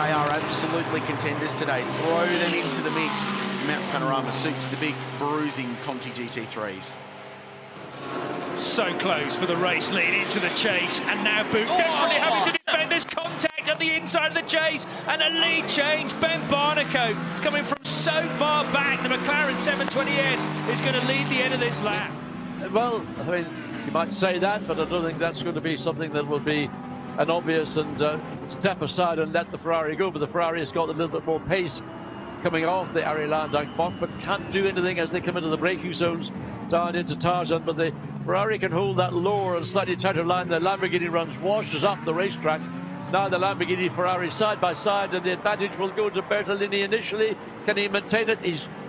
they are absolutely contenders today. Throw them into the mix. Mount Panorama suits the big bruising Conti GT3s. So close for the race lead into the chase, and now Boot desperately having to defend this contact at the inside of the chase, and a lead change. Ben Barnicoat coming from so far back. The McLaren 720S is going to lead the end of this lap. Well, I mean, you might say that, but I don't think that's going to be something that will be an obvious and step aside and let the Ferrari go. But the Ferrari has got a little bit more pace coming off the Arie Luyendyk block, but can't do anything as they come into the braking zones down into Tarzan. But the Ferrari can hold that lower and slightly tighter line. The Lamborghini runs washes up the racetrack. Now the Lamborghini Ferrari side by side, and the advantage will go to Bertolini initially. Can he maintain it?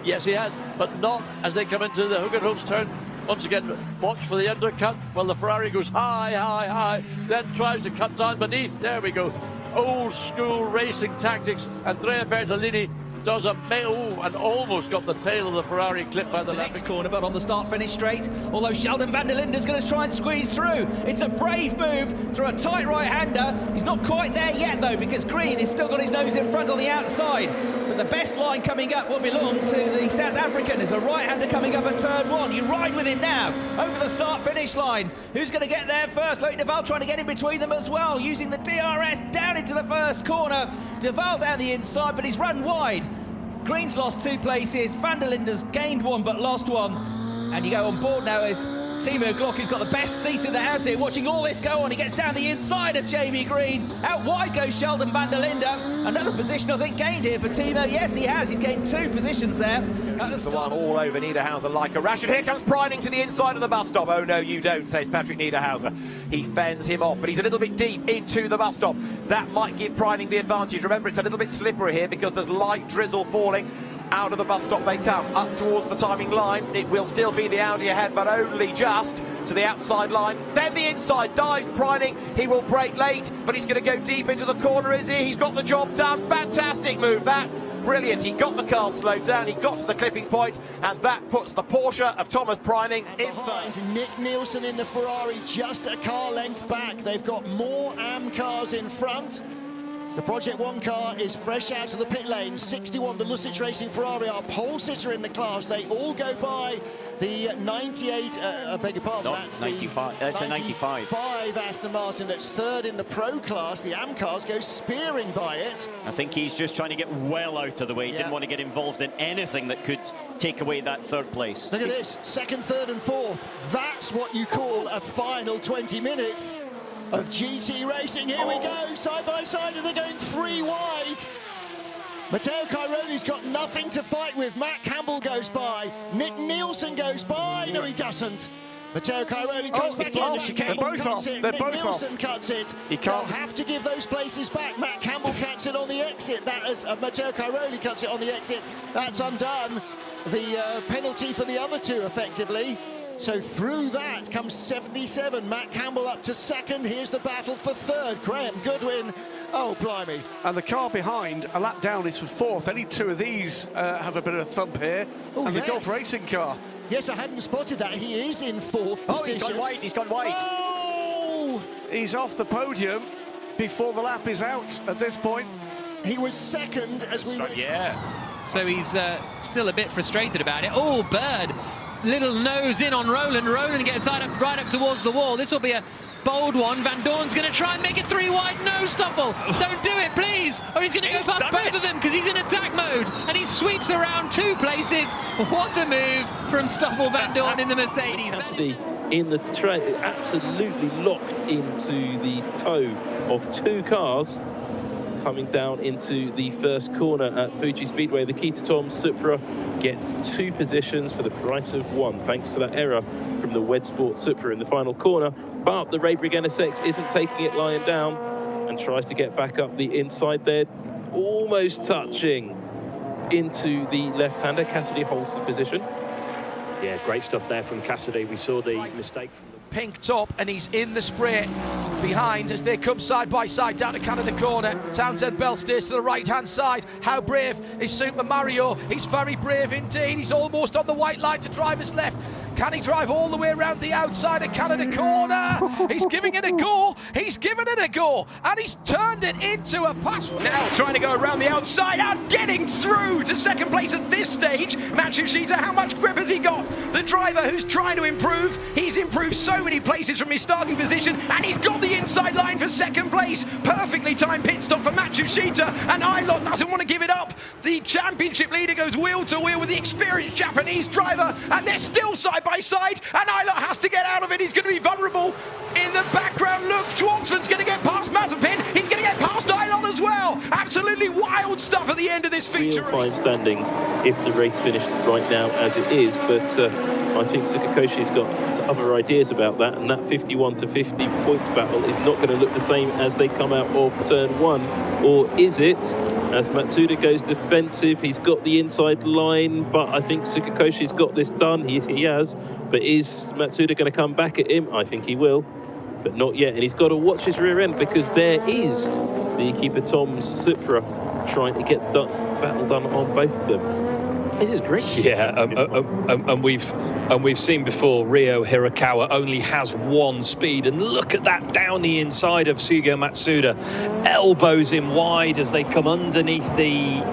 Yes, he has, but not as they come into the hook and hooks turn. Once again, watch for the undercut. Well, the Ferrari goes high, high, high, then tries to cut down beneath. There we go. Old school racing tactics. Andrea Bertolini does a and almost got the tail of the Ferrari clipped by the next corner, but on the start-finish straight, although Sheldon van der Linde is going to try and squeeze through. It's a brave move through a tight right-hander. He's not quite there yet, though, because Green has still got his nose in front on the outside. But the best line coming up will belong to the South African. There's a right-hander coming up at turn one. You ride with him now over the start-finish line. Who's going to get there first? Loic Duval trying to get in between them as well, using the DRS down into the first corner. Duval down the inside, but he's run wide. Green's lost 2 places, van der Linde's gained 1 but lost 1. And you go on board now with Timo Glock, who's got the best seat in the house here, watching all this go on. He gets down the inside of Jamie Green. Out wide goes Sheldon van der Linde. Another position, I think, gained here for Timo. Yes, he has. He's gained 2 positions there. That's the one all over Niederhauser like a rash. And here comes Preining to the inside of the bus stop. Oh, no, you don't, says Patrick Niederhauser. He fends him off, but he's a little bit deep into the bus stop. That might give Preining the advantage. Remember, it's a little bit slippery here because there's light drizzle falling. Out of the bus stop they come, up towards the timing line. It will still be the Audi ahead, but only just to the outside line. Then the inside dive, Preining. He will brake late, but he's going to go deep into the corner, is he? He's got the job done. Fantastic move, that. Brilliant. He got the car slowed down, he got to the clipping point, and that puts the Porsche of Thomas Preining in behind. Nick Nielsen in the Ferrari just a car length back. They've got more AM cars in front. The Project 1 car is fresh out of the pit lane. 61, the Lusic Racing Ferrari, our pole sitter in the class. They all go by the 98, I beg your pardon, that's 95. That's a 95. 95 Aston Martin that's third in the Pro class. The AM cars go spearing by it. I think he's just trying to get well out of the way. He didn't want to get involved in anything that could take away that 3rd place. Look at this, 2nd, 3rd and 4th. That's what you call a final 20 minutes. Of GT racing. Here we go, side by side, and they're going 3 wide. Matteo Cairoli's got nothing to fight with. Matt Campbell goes by. Nick Nielsen goes by. No, he doesn't. Matteo Cairoli comes back in. They're both off. They're both Nielsen cuts it. He can't. They'll have to give those places back. Matt Campbell cuts it on the exit. That is Matteo Cairoli cuts it on the exit. That's undone. The penalty for the other 2, effectively. So through that comes 77. Matt Campbell up to 2nd. Here's the battle for 3rd. Graham Goodwin. Oh, blimey. And the car behind, a lap down, is for 4th. Any 2 of these have a bit of a thump here. Oh, and yes. the Golf Racing car. Yes, I hadn't spotted that. He is in 4th position. He's gone wide. He's gone wide. Oh! He's off the podium before the lap is out at this point. He was 2nd as we went. Yeah. So he's still a bit frustrated about it. Oh, Bird. Little nose in on Roland. Roland gets right up towards the wall. This will be a bold one. Van Dorn's going to try and make it 3 wide. No, Stoffel, don't do it, please. Or he's going to go past both of them because he's in attack mode. And he sweeps around 2 places. What a move from Stoffel Van Dorn in the Mercedes. Cassidy in the track, absolutely locked into the toe of 2 cars. Coming down into the first corner at Fuji Speedway, the Kita Tom Supra gets 2 positions for the price of 1, thanks to that error from the Wed Sport Supra in the final corner. But the Ray Brigena 6 isn't taking it lying down and tries to get back up the inside there, almost touching into the left-hander. Cassidy holds the position. Yeah, great stuff there from Cassidy. We saw the mistake from the pink top, and he's in the spray behind as they come side by side down to Canada corner. Townsend Bell steers to the right hand side. How brave is Super Mario? He's very brave indeed. He's almost on the white line to driver's left. Can he drive all the way around the outside of Canada corner? He's giving it a go. He's given it a go. And he's turned it into a pass. Now trying to go around the outside and getting through to second place at this stage. Matsushita, how much grip has he got? The driver who's trying to improve. He's improved so many places from his starting position, and he's got the inside line for second place. Perfectly timed pit stop for Matsushita, and Ailot doesn't want to give it up. The championship leader goes wheel to wheel with the experienced Japanese driver, and they're still side by side, and Ailot has to get out of it. He's going to be vulnerable. In the background, look, Schwartzman's going to get past Mazepin. He's going to get past Ailot as well. Absolutely wild stuff at the end of this feature. Real-time standings if the race finished right now as it is, but I think Tsukakoshi's got other ideas about that, and that 51 to 50 points battle is not going to look the same as they come out of turn one. Or is it? As Matsuda goes defensive, he's got the inside line, but I think Tsukakoshi's got this done. He has, but is Matsuda going to come back at him? I think he will, but not yet. And he's got to watch his rear end, because there is the keeper Tom's Supra trying to get battle done on both of them. This is great. Yeah, and we've seen before Ryo Hirakawa only has one speed, and look at that down the inside of Shugo Matsuda, elbows him wide as they come underneath the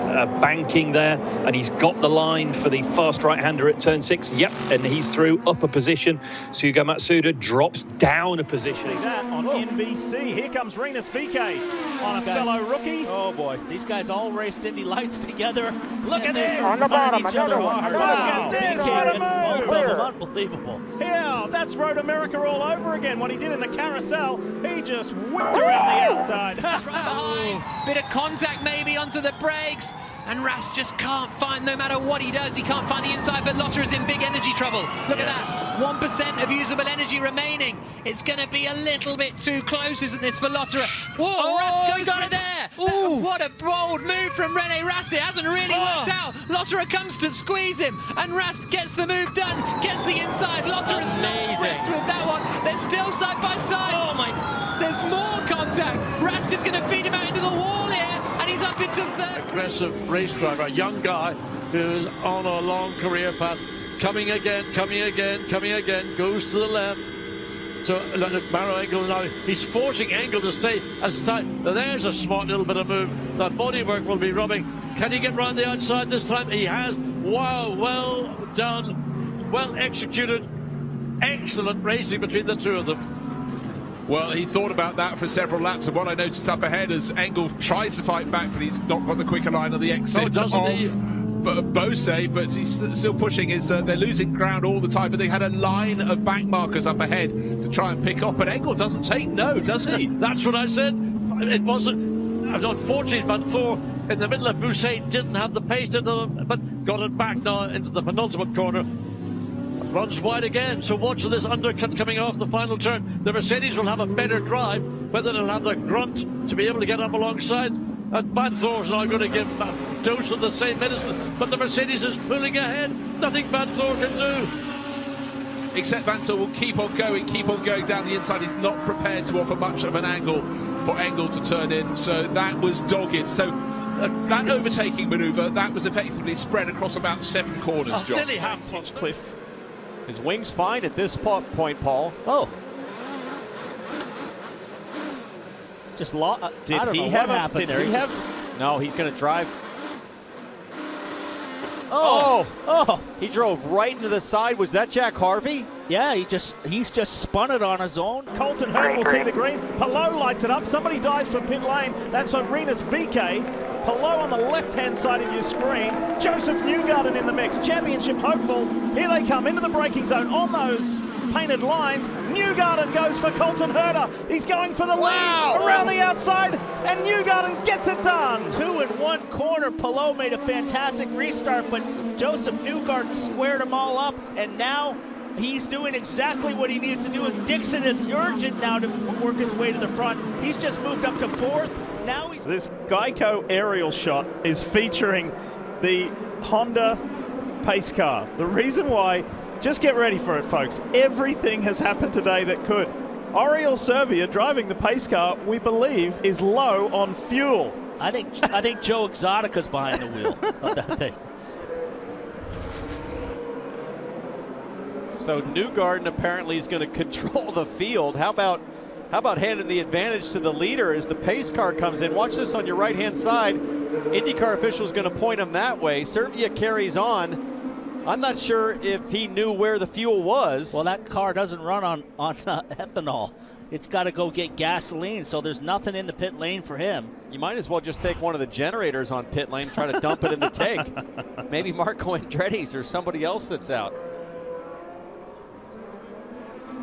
banking there, and he's got the line for the fast right-hander at turn 6. Yep, and he's through up a position. Shugo Matsuda drops down a position. That on NBC. Here comes Rinus VeeKay on a fellow rookie. Oh boy, these guys all raced Indy Lights together. Look at this. On the bottom, each other hard. Look at this. What a move. Unbelievable. Yeah, that's Road America all over again. What he did in the carousel, he just whipped around the outside. Right behind, bit of contact maybe onto the brakes, and Rast just can't find, no matter what he does, he can't find the inside, but Lotter is in big energy trouble. Look at that, 1% of usable energy remaining. It's going to be a little bit too close, isn't this, for Lotter? Whoa, Rast goes for it there. What a bold move from Rene Rast. It hasn't really worked out. Lotter comes to squeeze him, and Rast gets the move done, gets the inside. Lotter is not rest with that one. They're still side by side. Oh my, there's more contact. Rast is going to feed him out into the wall here, and he's up into third. Aggressive race driver, a young guy who's on a long career path, coming again, goes to the left. So look, Maro Engel now, he's forcing Engel to stay as tight. Now there's a smart little bit of move. That bodywork will be rubbing. Can he get round the outside this time? He has. Wow, well done, well executed, excellent racing between the two of them. Well, he thought about that for several laps, and what I noticed up ahead as Engel tries to fight back, but he's not got the quicker line of the exit of Bose, but he's still pushing. They're losing ground all the time, but they had a line of back markers up ahead to try and pick up, but Engel doesn't take no, does he? That's what I said. It wasn't, unfortunately, but Thor in the middle of Bousset didn't have the pace into them, but got it back now into the penultimate corner. Runs wide again, so watch this undercut coming off the final turn. The Mercedes will have a better drive, whether they'll have the grunt to be able to get up alongside. And Van Thor's now going to give a dose of the same medicine, but the Mercedes is pulling ahead. Nothing Van Thor can do. Except Van Thor will keep on going down the inside. He's not prepared to offer much of an angle for Engel to turn in, so that was dogged. So that overtaking manoeuvre, that was effectively spread across about 7 corners, John. Nearly half Hinchcliffe. His wing's fine at this point, Paul. Oh. Just did he have happened there? No, he's going to drive. Oh! He drove right into the side. Was that Jack Harvey? Yeah, he's just spun it on his own. Colton Hurt will see the green. Palou lights it up. Somebody dives for pit lane. That's Rinus VeeKay. Palou on the left-hand side of your screen. Joseph Newgarden in the mix. Championship hopeful. Here they come into the braking zone on those painted lines. Newgarden goes for Colton Herter. He's going for the lead around the outside, and Newgarden gets it done. 2 in 1 corner. Palou made a fantastic restart, but Joseph Newgarden squared them all up, and now he's doing exactly what he needs to do. Dixon is urgent now to work his way to the front. He's just moved up to 4th. Now he's... This Geico aerial shot is featuring the Honda pace car. The reason why, just get ready for it, folks. Everything has happened today that could. Oriol Servia driving the pace car, we believe, is low on fuel. I think Joe Exotica's behind the wheel of that thing. So Newgarden apparently is going to control the field. How about handing the advantage to the leader as the pace car comes in? Watch this on your right-hand side. IndyCar official is going to point him that way. Servia carries on. I'm not sure if he knew where the fuel was. Well, that car doesn't run on ethanol. It's got to go get gasoline, so there's nothing in the pit lane for him. You might as well just take one of the generators on pit lane, try to dump it in the tank. Maybe Marco Andretti's or somebody else that's out.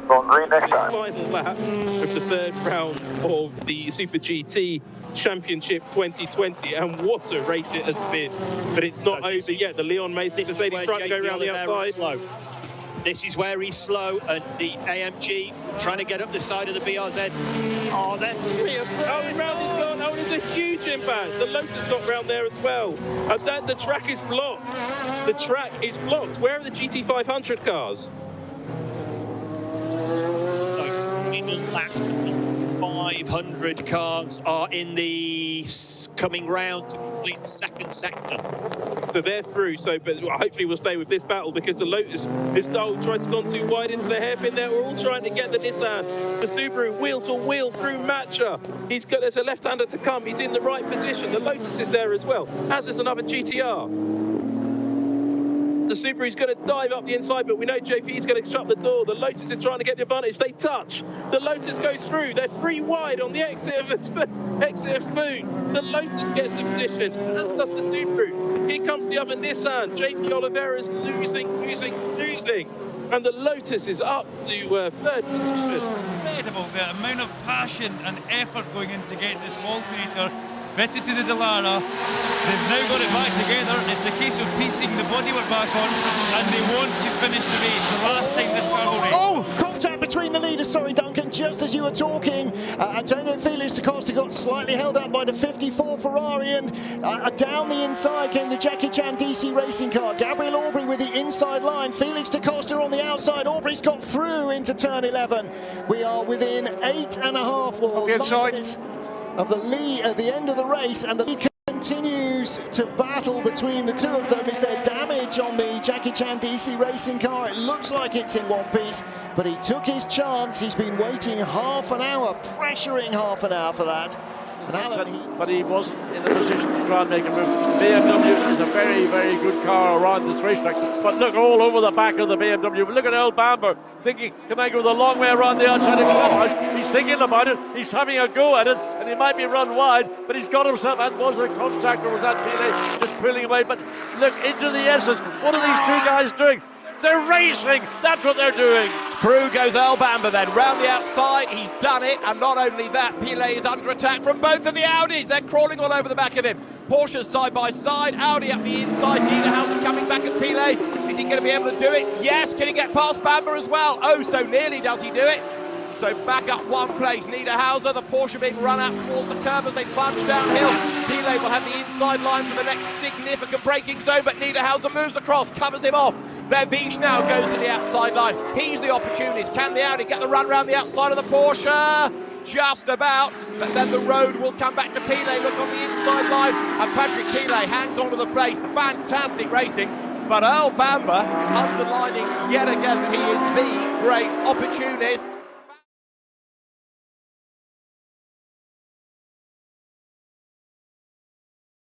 Going green next time. Final lap of the third round of the Super GT Championship 2020, and what a race it has been. But it's not over yet. The Leon Mason Mercedes truck go around the outside. This is where he's slow, and the AMG trying to get up the side of the BRZ. Oh, they're three of round is gone. Oh, it's a huge impact. The Lotus got round there as well. And then the track is blocked. The track is blocked. Where are the GT500 cars? So, middle lap, 500 cars are in the coming round to complete the second sector. So they're through, but hopefully we'll stay with this battle, because the Lotus is tried to gone too wide into the hairpin there. We're all trying to get the Nissan. The Subaru wheel to wheel through Matcha. There's a left-hander to come. He's in the right position. The Lotus is there as well, as is another GTR. The Subaru's going to dive up the inside, but we know JP's going to shut the door. The Lotus is trying to get the advantage. They touch. The Lotus goes through. They're three wide on the exit of Spoon. The Lotus gets the position, as does the Subaru. Here comes the other Nissan. JP Oliveira's losing. And the Lotus is up to third position. Incredible, the amount of passion and effort going into getting this alternator fitted to the Dallara. They've now got it back together. It's a case of piecing the bodywork back on, and they want to finish the race. The last time this car will race. Oh, contact between the leaders, sorry Duncan, just as you were talking. Antonio Felix da Costa got slightly held up by the 54 Ferrari, and down the inside came the Jackie Chan DC racing car. Gabriel Aubry with the inside line, Felix da Costa on the outside. Aubry's got through into turn 11. We are within 8.5 minutes of the lead at the end of the race, and the lead continues to battle between the two of them. Is there damage on the Jackie Chan DC racing car? It looks like it's in one piece, but he took his chance. He's been waiting half an hour, pressuring half an hour for that. But he wasn't in a position to try and make a move. BMW is a very, very good car around this racetrack. But look all over the back of the BMW. Look at El Bamber thinking, can I go the long way around the outside of the garage? He's thinking about it. He's having a go at it, and he might be run wide, but he's got himself, and was it contact or was that Pele just pulling away? But look into the S's. What are these two guys doing? They're racing. That's what they're doing. Through goes El Bamber then, round the outside, he's done it, and not only that, Pilet is under attack from both of the Audis. They're crawling all over the back of him. Porsche's side by side, Audi up the inside, Niederhausen coming back at Pilet. Is he going to be able to do it? Yes, can he get past Bamber as well? Oh, so nearly does he do it. So back up one place, Niederhausen, the Porsche being run out towards the curve as they plunge downhill. Pilet will have the inside line for the next significant braking zone, but Niederhausen moves across, covers him off. Verviche now goes to the outside line. He's the opportunist. Can the Audi get the run round the outside of the Porsche? Just about, but then the road will come back to Pilet. Look on the inside line, and Patrick Pilet hangs on to the place. Fantastic racing, but El Bamber underlining yet again that he is the great opportunist.